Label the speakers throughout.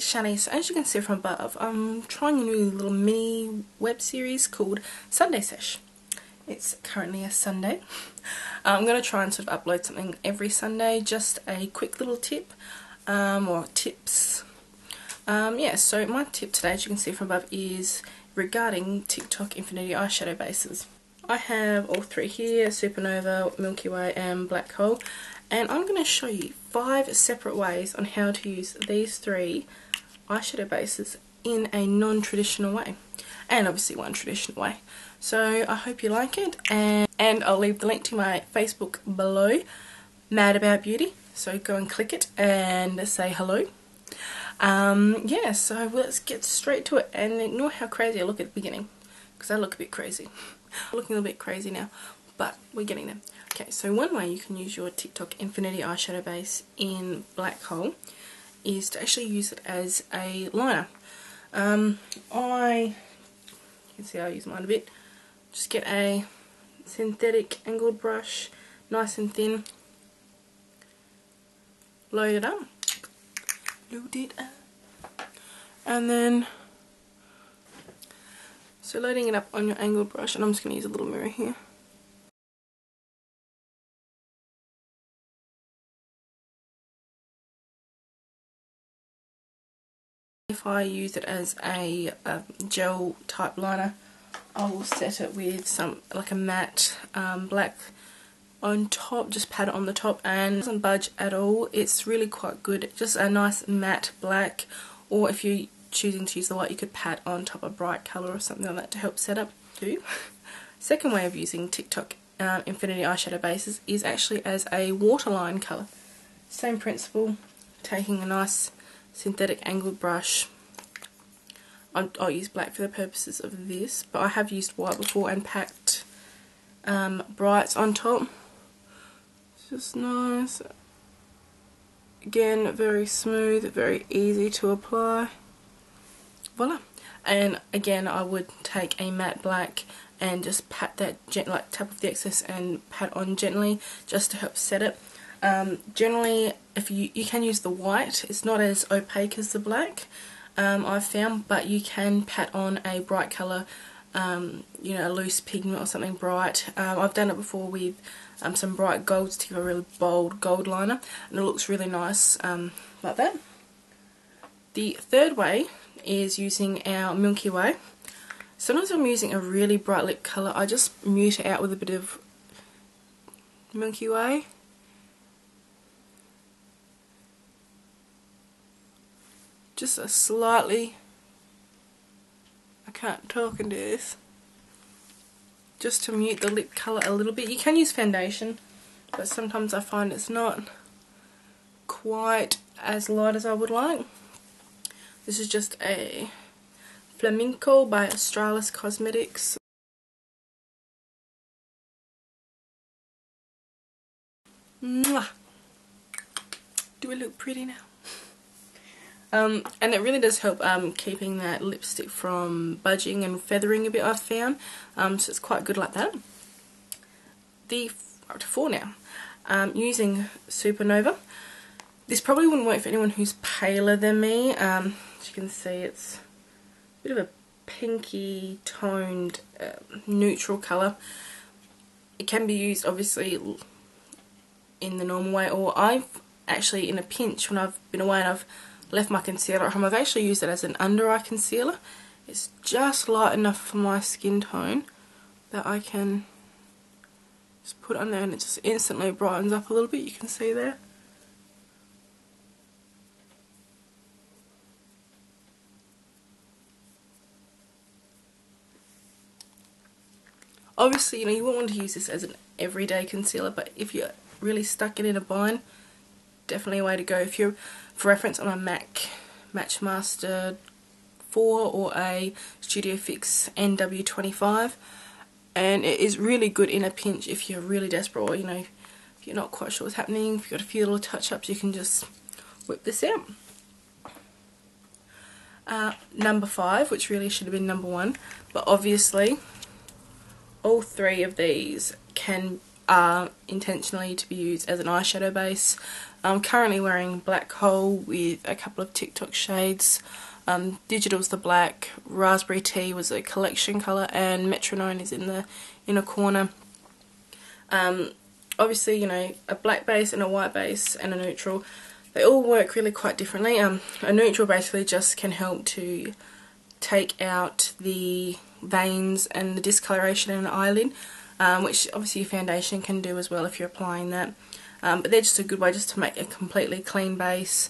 Speaker 1: it's Shani. So as you can see from above, I'm trying a new little mini web series called Sunday Sesh. It's currently a Sunday. I'm going to try and sort of upload something every Sunday, just a quick little tip or tips. Yeah, so my tip today, as you can see from above, is regarding TikTok Infinity eyeshadow bases. I have all three here: Supernova, Milky Way and Black Hole, and I'm going to show you 5 separate ways on how to use these 3 eyeshadow bases in a non-traditional way, and obviously one traditional way. So I hope you like it, and I'll leave the link to my Facebook below, Mad About Beauty, so go and click it and say hello. Yeah, so let's get straight to it, and ignore how crazy I look at the beginning, because I look a bit crazy. I'm looking a little bit crazy now, but we're getting there. Okay, so one way you can use your TikTok Infinity eyeshadow base in Black Hole is to actually use it as a liner. You can see I use mine a bit. Just get a synthetic angled brush, nice and thin, load it up, and then, so loading it up on your angled brush, and I'm just going to use a little mirror here. If I use it as a gel type liner, I will set it with some, like a matte black on top, just pat it on the top, and it doesn't budge at all. It's really quite good, just a nice matte black, or if you're choosing to use the white, you could pat on top a bright colour or something like that to help set up too. Second way of using TikTok Infinity eyeshadow bases is actually as a waterline colour. Same principle, taking a nice synthetic angled brush. I'll use black for the purposes of this, but I have used white before and packed brights on top. It's just nice. Again, very smooth, very easy to apply. Voila. And again, I would take a matte black and just pat that, like tap off the excess and pat on gently, just to help set it. Generally, if you can use the white, it's not as opaque as the black, I've found, but you can pat on a bright colour, you know, a loose pigment or something bright. I've done it before with some bright golds to give a really bold gold liner, and it looks really nice like that. The third way is using our Milky Way. Sometimes I'm using a really bright lip colour, I just mute it out with a bit of Milky Way. Just a slightly, I can't talk and do this, just to mute the lip colour a little bit. You can use foundation, but sometimes I find it's not quite as light as I would like. This is just a Flamenco by Australis Cosmetics. Mwah! Do I look pretty now? And it really does help keeping that lipstick from budging and feathering a bit, I've found. So it's quite good like that. Up to 4 now. Using Supernova. This probably wouldn't work for anyone who's paler than me. As you can see, it's a bit of a pinky toned neutral colour. It can be used obviously in the normal way, or I've actually, in a pinch, when I've been away and I've left my concealer at home, I've actually used it as an under eye concealer. It's just light enough for my skin tone that I can just put it on there, and it just instantly brightens up a little bit. You can see there. Obviously, you know, you won't want to use this as an everyday concealer, but if you're really stuck in a bind, definitely a way to go. If you're, for reference, I'm a MAC Matchmaster 4 or a Studio Fix NW25, and it is really good in a pinch if you're really desperate, or, you know, if you're not quite sure what's happening, if you've got a few little touch-ups, you can just whip this out. Number 5, which really should have been number 1, but obviously all 3 of these are intentionally to be used as an eyeshadow base. I'm currently wearing Black Coal with a couple of TikTok shades. Digital's the black, Raspberry Tea was a collection colour, and Metronome is in the inner corner. Obviously, you know, a black base and a white base and a neutral, they all work really quite differently. A neutral basically just can help to take out the veins and the discoloration in an eyelid, which obviously your foundation can do as well if you're applying that. But they're just a good way just to make a completely clean base.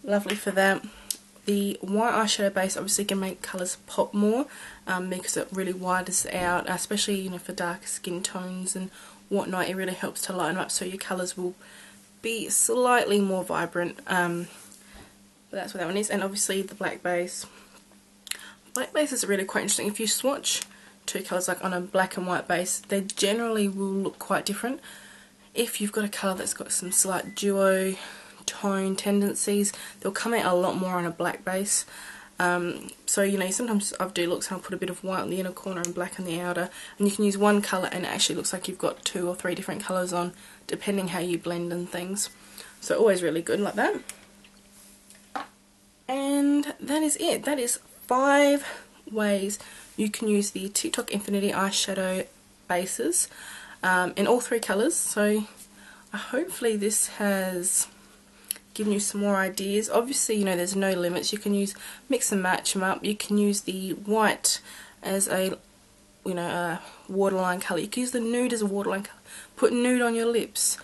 Speaker 1: Lovely for that. The white eyeshadow base obviously can make colours pop more because it really widens out, especially, you know, for darker skin tones and whatnot. It really helps to lighten up so your colours will be slightly more vibrant. But that's what that one is. And obviously the black base. Black base is really quite interesting. If you swatch two colours like on a black and white base, they generally will look quite different. If you've got a colour that's got some slight duo tone tendencies, they'll come out a lot more on a black base. So, you know, sometimes I do looks and I'll put a bit of white in the inner corner and black in the outer, and you can use one colour and it actually looks like you've got 2 or 3 different colours on, depending how you blend and things. So always really good like that. And that is it. That is 5 ways you can use the TikTok Infinity eyeshadow bases in all 3 colours. So hopefully this has given you some more ideas. Obviously, you know, there's no limits. You can use mix and match them up. You can use the white as a, you know, a waterline colour. You can use the nude as a waterline colour. Put nude on your lips.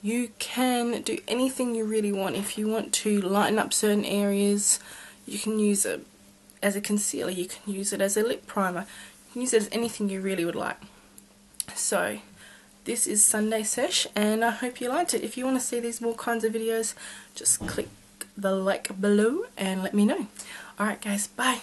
Speaker 1: You can do anything you really want. If you want to lighten up certain areas, you can use it as a concealer. You can use it as a lip primer. You can use it as anything you really would like. So this is Sunday Sesh, and I hope you liked it. If you want to see these more kinds of videos, just click the like below and let me know. Alright guys, bye.